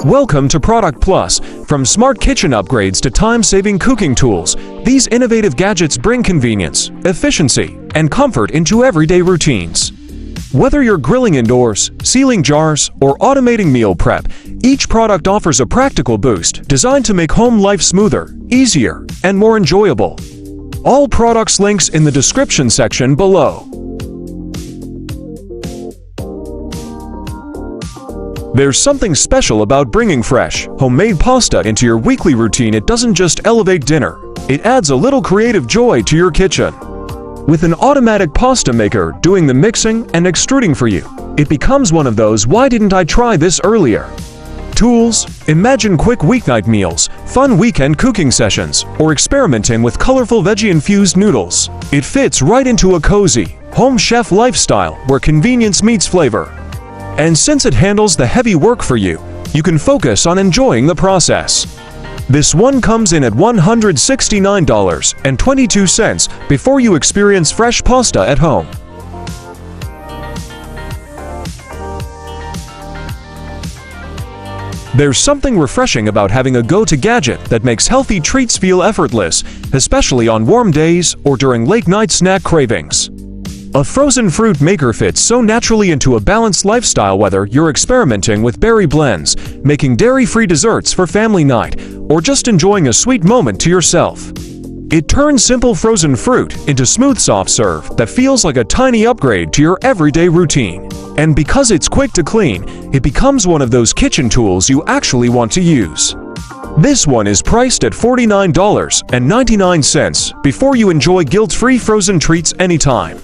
Welcome to Product Plus. From smart kitchen upgrades to time-saving cooking tools, these innovative gadgets bring convenience, efficiency, and comfort into everyday routines. Whether you're grilling indoors, sealing jars, or automating meal prep, each product offers a practical boost designed to make home life smoother, easier, and more enjoyable. All products links in the description section below. There's something special about bringing fresh, homemade pasta into your weekly routine. It doesn't just elevate dinner, it adds a little creative joy to your kitchen. With an automatic pasta maker doing the mixing and extruding for you, it becomes one of those "why didn't I try this earlier?" tools. Imagine quick weeknight meals, fun weekend cooking sessions, or experimenting with colorful veggie-infused noodles. It fits right into a cozy, home chef lifestyle where convenience meets flavor. And since it handles the heavy work for you, you can focus on enjoying the process. This one comes in at $169.22 before you experience fresh pasta at home. There's something refreshing about having a go-to gadget that makes healthy treats feel effortless, especially on warm days or during late-night snack cravings. A frozen fruit maker fits so naturally into a balanced lifestyle, whether you're experimenting with berry blends, making dairy-free desserts for family night, or just enjoying a sweet moment to yourself. It turns simple frozen fruit into smooth soft serve that feels like a tiny upgrade to your everyday routine. And because it's quick to clean, it becomes one of those kitchen tools you actually want to use. This one is priced at $49.99 before you enjoy guilt-free frozen treats anytime.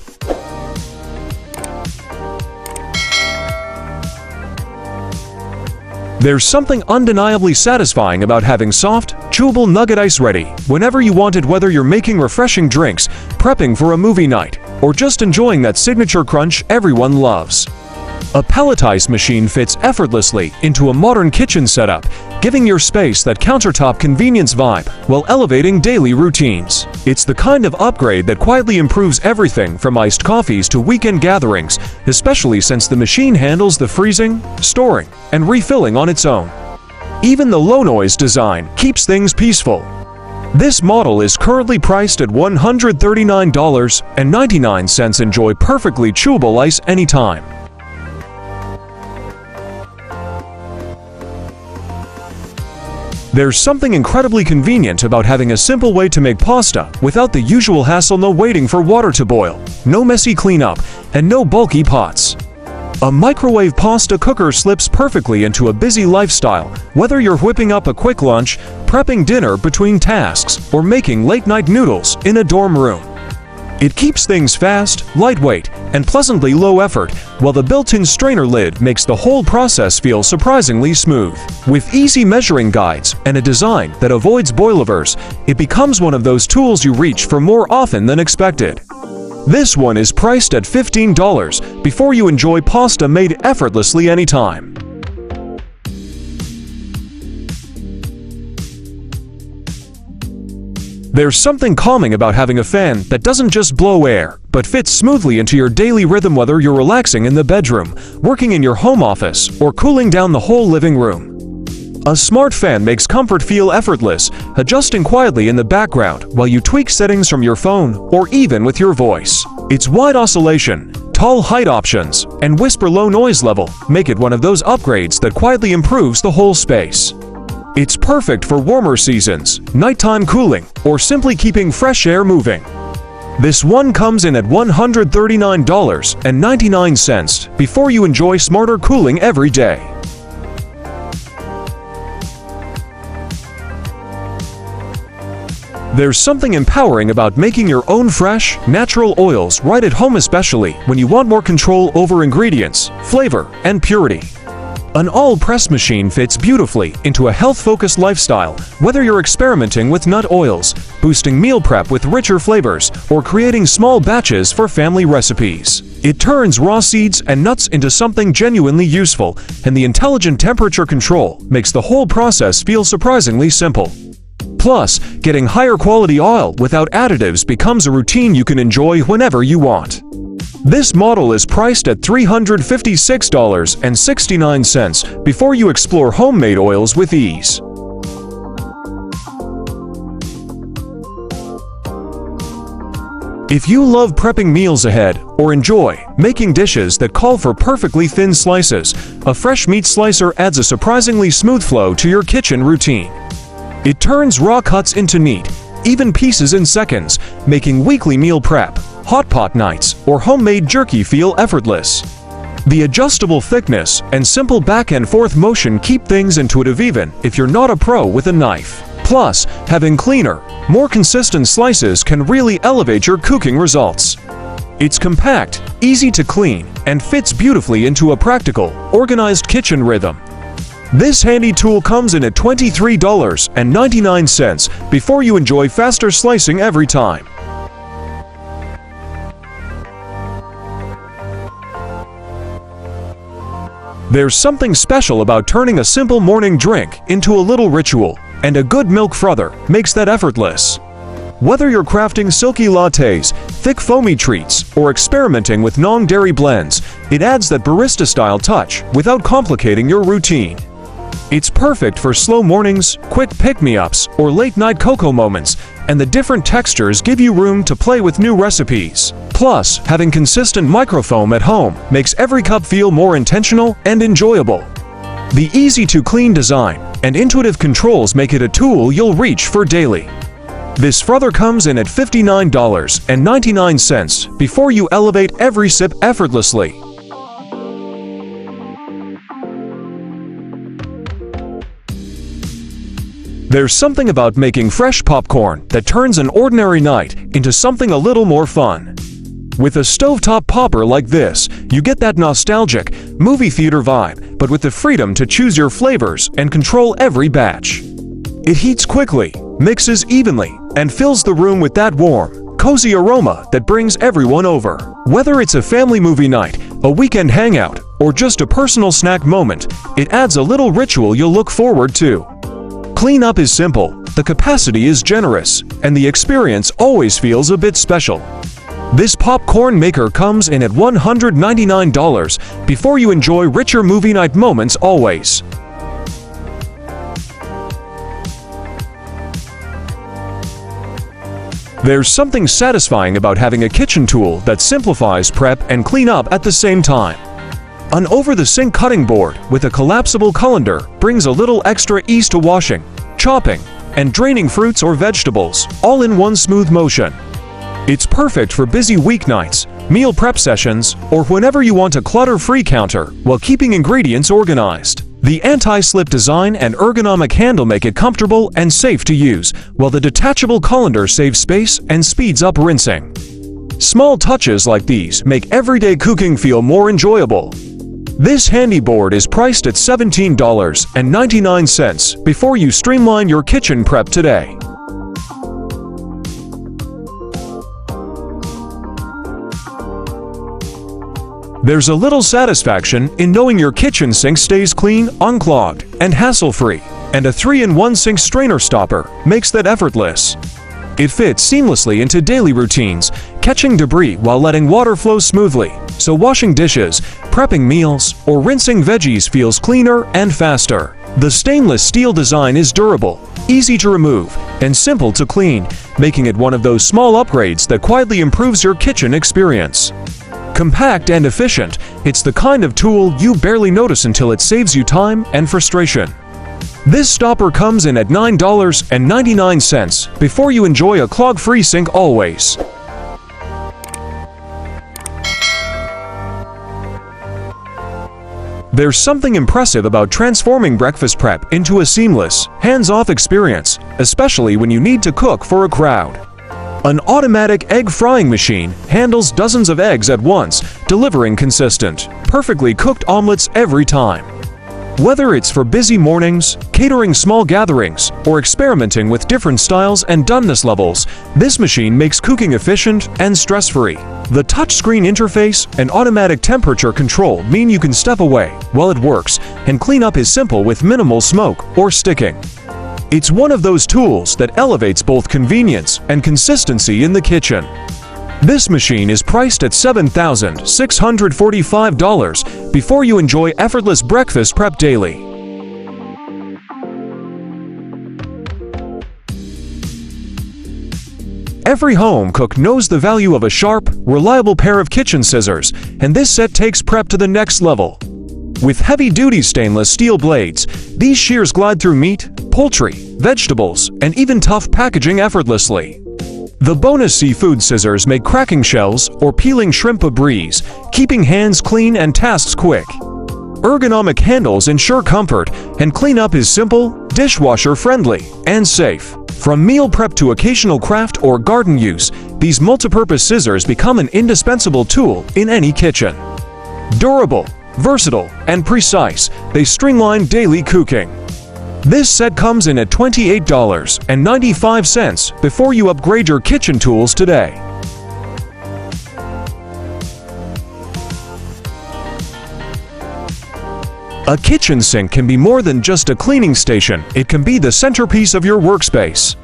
There's something undeniably satisfying about having soft, chewable nugget ice ready whenever you want it, whether you're making refreshing drinks, prepping for a movie night, or just enjoying that signature crunch everyone loves. A pellet ice machine fits effortlessly into a modern kitchen setup, giving your space that countertop convenience vibe while elevating daily routines. It's the kind of upgrade that quietly improves everything from iced coffees to weekend gatherings, especially since the machine handles the freezing, storing, and refilling on its own. Even the low-noise design keeps things peaceful. This model is currently priced at $139.99. Enjoy perfectly chewable ice anytime. There's something incredibly convenient about having a simple way to make pasta without the usual hassle. No waiting for water to boil, no messy cleanup, and no bulky pots. A microwave pasta cooker slips perfectly into a busy lifestyle, whether you're whipping up a quick lunch, prepping dinner between tasks, or making late-night noodles in a dorm room. It keeps things fast, lightweight, and pleasantly low effort, while the built-in strainer lid makes the whole process feel surprisingly smooth. With easy measuring guides and a design that avoids boilovers, it becomes one of those tools you reach for more often than expected. This one is priced at $15 before you enjoy pasta made effortlessly anytime. There's something calming about having a fan that doesn't just blow air, but fits smoothly into your daily rhythm, whether you're relaxing in the bedroom, working in your home office, or cooling down the whole living room. A smart fan makes comfort feel effortless, adjusting quietly in the background while you tweak settings from your phone or even with your voice. Its wide oscillation, tall height options, and whisper low noise level make it one of those upgrades that quietly improves the whole space. It's perfect for warmer seasons, nighttime cooling, or simply keeping fresh air moving. This one comes in at $139.99 before you enjoy smarter cooling every day. There's something empowering about making your own fresh, natural oils right at home, especially when you want more control over ingredients, flavor, and purity. An all-press machine fits beautifully into a health-focused lifestyle, whether you're experimenting with nut oils, boosting meal prep with richer flavors, or creating small batches for family recipes. It turns raw seeds and nuts into something genuinely useful, and the intelligent temperature control makes the whole process feel surprisingly simple. Plus, getting higher quality oil without additives becomes a routine you can enjoy whenever you want. This model is priced at $356.69 before you explore homemade oils with ease. If you love prepping meals ahead or enjoy making dishes that call for perfectly thin slices, a fresh meat slicer adds a surprisingly smooth flow to your kitchen routine. It turns raw cuts into neat, even pieces in seconds, making weekly meal prep, hot pot nights, or homemade jerky feel effortless. The adjustable thickness and simple back and forth motion keep things intuitive even if you're not a pro with a knife. Plus, having cleaner, more consistent slices can really elevate your cooking results. It's compact, easy to clean, and fits beautifully into a practical, organized kitchen rhythm. This handy tool comes in at $23.99 before you enjoy faster slicing every time. There's something special about turning a simple morning drink into a little ritual, and a good milk frother makes that effortless. Whether you're crafting silky lattes, thick foamy treats, or experimenting with non-dairy blends, it adds that barista-style touch without complicating your routine. It's perfect for slow mornings, quick pick-me-ups, or late-night cocoa moments, and the different textures give you room to play with new recipes. Plus, having consistent microfoam at home makes every cup feel more intentional and enjoyable. The easy-to-clean design and intuitive controls make it a tool you'll reach for daily. This frother comes in at $59.99 before you elevate every sip effortlessly. There's something about making fresh popcorn that turns an ordinary night into something a little more fun. With a stovetop popper like this, you get that nostalgic, movie theater vibe, but with the freedom to choose your flavors and control every batch. It heats quickly, mixes evenly, and fills the room with that warm, cozy aroma that brings everyone over. Whether it's a family movie night, a weekend hangout, or just a personal snack moment, it adds a little ritual you'll look forward to. Cleanup is simple, the capacity is generous, and the experience always feels a bit special. This popcorn maker comes in at $199 before you enjoy richer movie night moments always. There's something satisfying about having a kitchen tool that simplifies prep and cleanup at the same time. An over-the-sink cutting board with a collapsible colander brings a little extra ease to washing, chopping, and draining fruits or vegetables, all in one smooth motion. It's perfect for busy weeknights, meal prep sessions, or whenever you want a clutter-free counter while keeping ingredients organized. The anti-slip design and ergonomic handle make it comfortable and safe to use, while the detachable colander saves space and speeds up rinsing. Small touches like these make everyday cooking feel more enjoyable. This handy board is priced at $17.99 before you streamline your kitchen prep today. There's a little satisfaction in knowing your kitchen sink stays clean, unclogged, and hassle-free, and a 3-in-1 sink strainer stopper makes that effortless. It fits seamlessly into daily routines, catching debris while letting water flow smoothly, so washing dishes, prepping meals, or rinsing veggies feels cleaner and faster. The stainless steel design is durable, easy to remove, and simple to clean, making it one of those small upgrades that quietly improves your kitchen experience. Compact and efficient, it's the kind of tool you barely notice until it saves you time and frustration. This stopper comes in at $9.99 before you enjoy a clog-free sink always. There's something impressive about transforming breakfast prep into a seamless, hands-off experience, especially when you need to cook for a crowd. An automatic egg frying machine handles dozens of eggs at once, delivering consistent, perfectly cooked omelets every time. Whether it's for busy mornings, catering small gatherings, or experimenting with different styles and doneness levels, this machine makes cooking efficient and stress-free. The touchscreen interface and automatic temperature control mean you can step away while it works, and cleanup is simple with minimal smoke or sticking. It's one of those tools that elevates both convenience and consistency in the kitchen. This machine is priced at $7,645 before you enjoy effortless breakfast prep daily. Every home cook knows the value of a sharp, reliable pair of kitchen scissors, and this set takes prep to the next level. With heavy-duty stainless steel blades, these shears glide through meat, poultry, vegetables, and even tough packaging effortlessly. The bonus seafood scissors make cracking shells or peeling shrimp a breeze, keeping hands clean and tasks quick. Ergonomic handles ensure comfort, and cleanup is simple, dishwasher-friendly, and safe. From meal prep to occasional craft or garden use, these multipurpose scissors become an indispensable tool in any kitchen. Durable, versatile, and precise, they streamline daily cooking. This set comes in at $28.95 before you upgrade your kitchen tools today. A kitchen sink can be more than just a cleaning station, it can be the centerpiece of your workspace.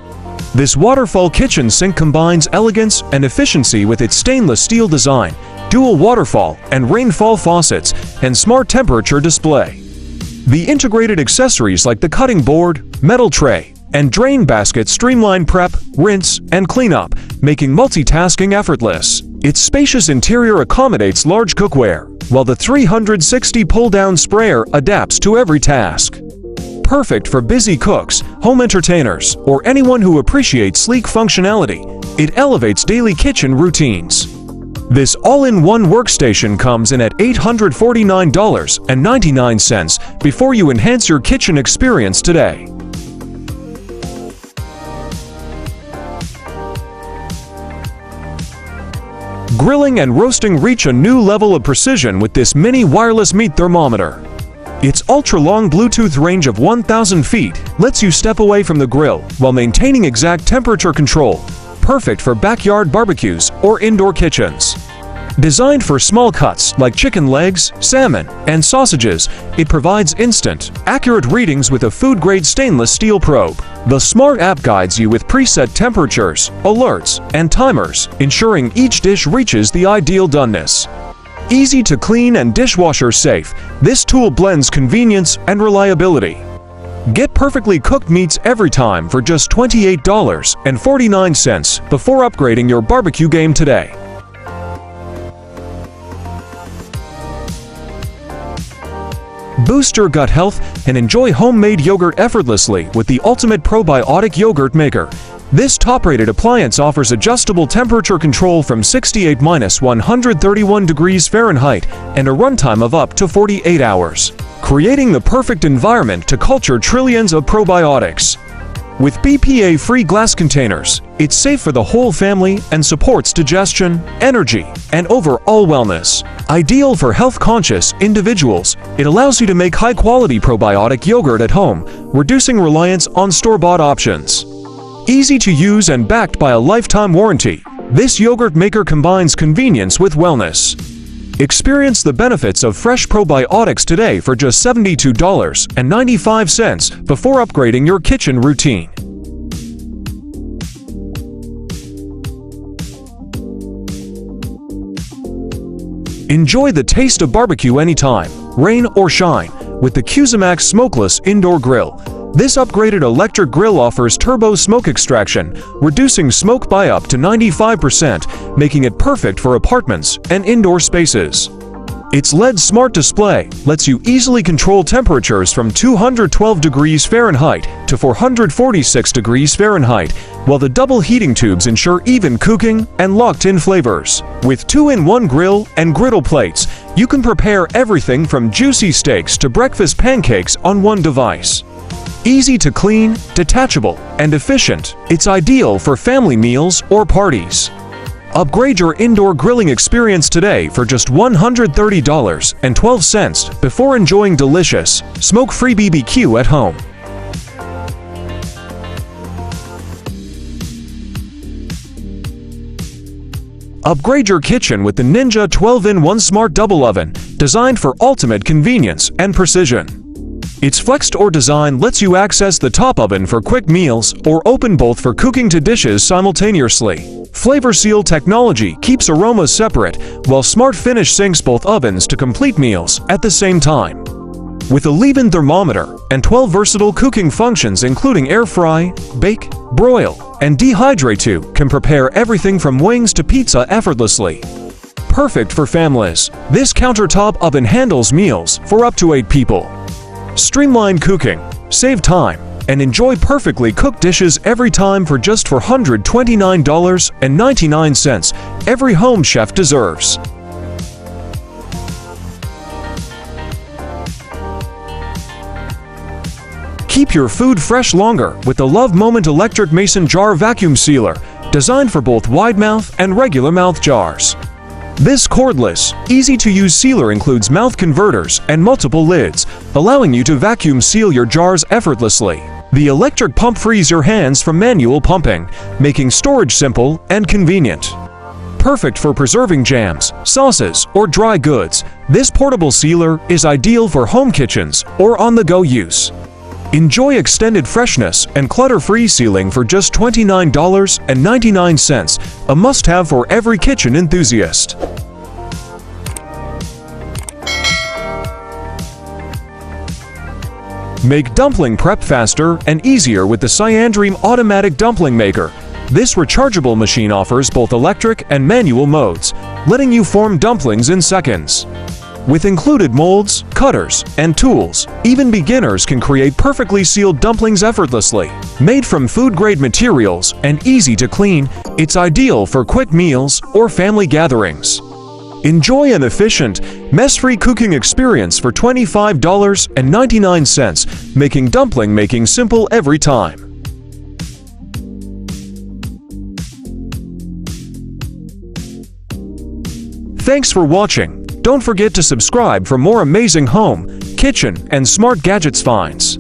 This waterfall kitchen sink combines elegance and efficiency with its stainless steel design, dual waterfall and rainfall faucets, and smart temperature display. The integrated accessories like the cutting board, metal tray, and drain basket streamline prep, rinse, and cleanup, making multitasking effortless. Its spacious interior accommodates large cookware, while the 360 pull-down sprayer adapts to every task. Perfect for busy cooks, home entertainers, or anyone who appreciates sleek functionality, it elevates daily kitchen routines. This all-in-one workstation comes in at $849.99 before you enhance your kitchen experience today. Grilling and roasting reach a new level of precision with this mini wireless meat thermometer. Its ultra-long Bluetooth range of 1,000 feet lets you step away from the grill while maintaining exact temperature control, perfect for backyard barbecues or indoor kitchens. Designed for small cuts like chicken legs, salmon, and sausages, it provides instant, accurate readings with a food-grade stainless steel probe. The smart app guides you with preset temperatures, alerts, and timers, ensuring each dish reaches the ideal doneness. Easy to clean and dishwasher safe, this tool blends convenience and reliability. Get perfectly cooked meats every time for just $28.49 before upgrading your barbecue game today. Boost your gut health and enjoy homemade yogurt effortlessly with the ultimate probiotic yogurt maker. This top-rated appliance offers adjustable temperature control from 68–131 degrees Fahrenheit and a runtime of up to 48 hours, creating the perfect environment to culture trillions of probiotics. With BPA-free glass containers, it's safe for the whole family and supports digestion, energy, and overall wellness. Ideal for health-conscious individuals, it allows you to make high-quality probiotic yogurt at home, reducing reliance on store-bought options. Easy to use and backed by a lifetime warranty, this yogurt maker combines convenience with wellness. Experience the benefits of fresh probiotics today for just $72.95 before upgrading your kitchen routine. Enjoy the taste of barbecue anytime, rain or shine, with the Cuisinart Smokeless Indoor Grill. This upgraded electric grill offers turbo smoke extraction, reducing smoke by up to 95%, making it perfect for apartments and indoor spaces. Its LED smart display lets you easily control temperatures from 212 degrees Fahrenheit to 446 degrees Fahrenheit, while the double heating tubes ensure even cooking and locked-in flavors. With 2-in-1 grill and griddle plates, you can prepare everything from juicy steaks to breakfast pancakes on one device. Easy to clean, detachable, and efficient, it's ideal for family meals or parties. Upgrade your indoor grilling experience today for just $130.12 before enjoying delicious, smoke-free BBQ at home. Upgrade your kitchen with the Ninja 12-in-1 Smart Double Oven, designed for ultimate convenience and precision. Its flexed-door design lets you access the top oven for quick meals or open both for cooking to dishes simultaneously. Flavor Seal technology keeps aromas separate, while Smart Finish syncs both ovens to complete meals at the same time. With a leave-in thermometer and 12 versatile cooking functions including air fry, bake, broil, and dehydrate, too can prepare everything from wings to pizza effortlessly. Perfect for families, this countertop oven handles meals for up to 8 people. Streamline cooking, save time, and enjoy perfectly cooked dishes every time for just $429.99 every home chef deserves. Keep your food fresh longer with the Love Moment Electric Mason Jar Vacuum Sealer, designed for both wide mouth and regular mouth jars. This cordless, easy-to-use sealer includes mouth converters and multiple lids, allowing you to vacuum seal your jars effortlessly. The electric pump frees your hands from manual pumping, making storage simple and convenient. Perfect for preserving jams, sauces, or dry goods, this portable sealer is ideal for home kitchens or on-the-go use. Enjoy extended freshness and clutter-free sealing for just $29.99, a must-have for every kitchen enthusiast. Make dumpling prep faster and easier with the Cyandream Automatic Dumpling Maker. This rechargeable machine offers both electric and manual modes, letting you form dumplings in seconds. With included molds, cutters, and tools, even beginners can create perfectly sealed dumplings effortlessly. Made from food-grade materials and easy to clean, it's ideal for quick meals or family gatherings. Enjoy an efficient, mess-free cooking experience for $25.99, making dumpling making simple every time. Thanks for watching. Don't forget to subscribe for more amazing home, kitchen, and smart gadgets finds.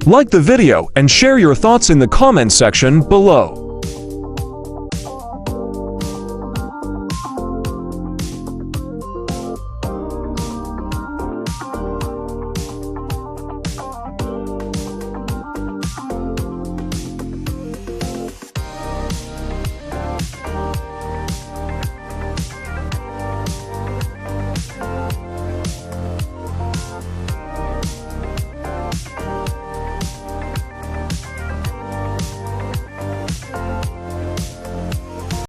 Like the video and share your thoughts in the comments section below.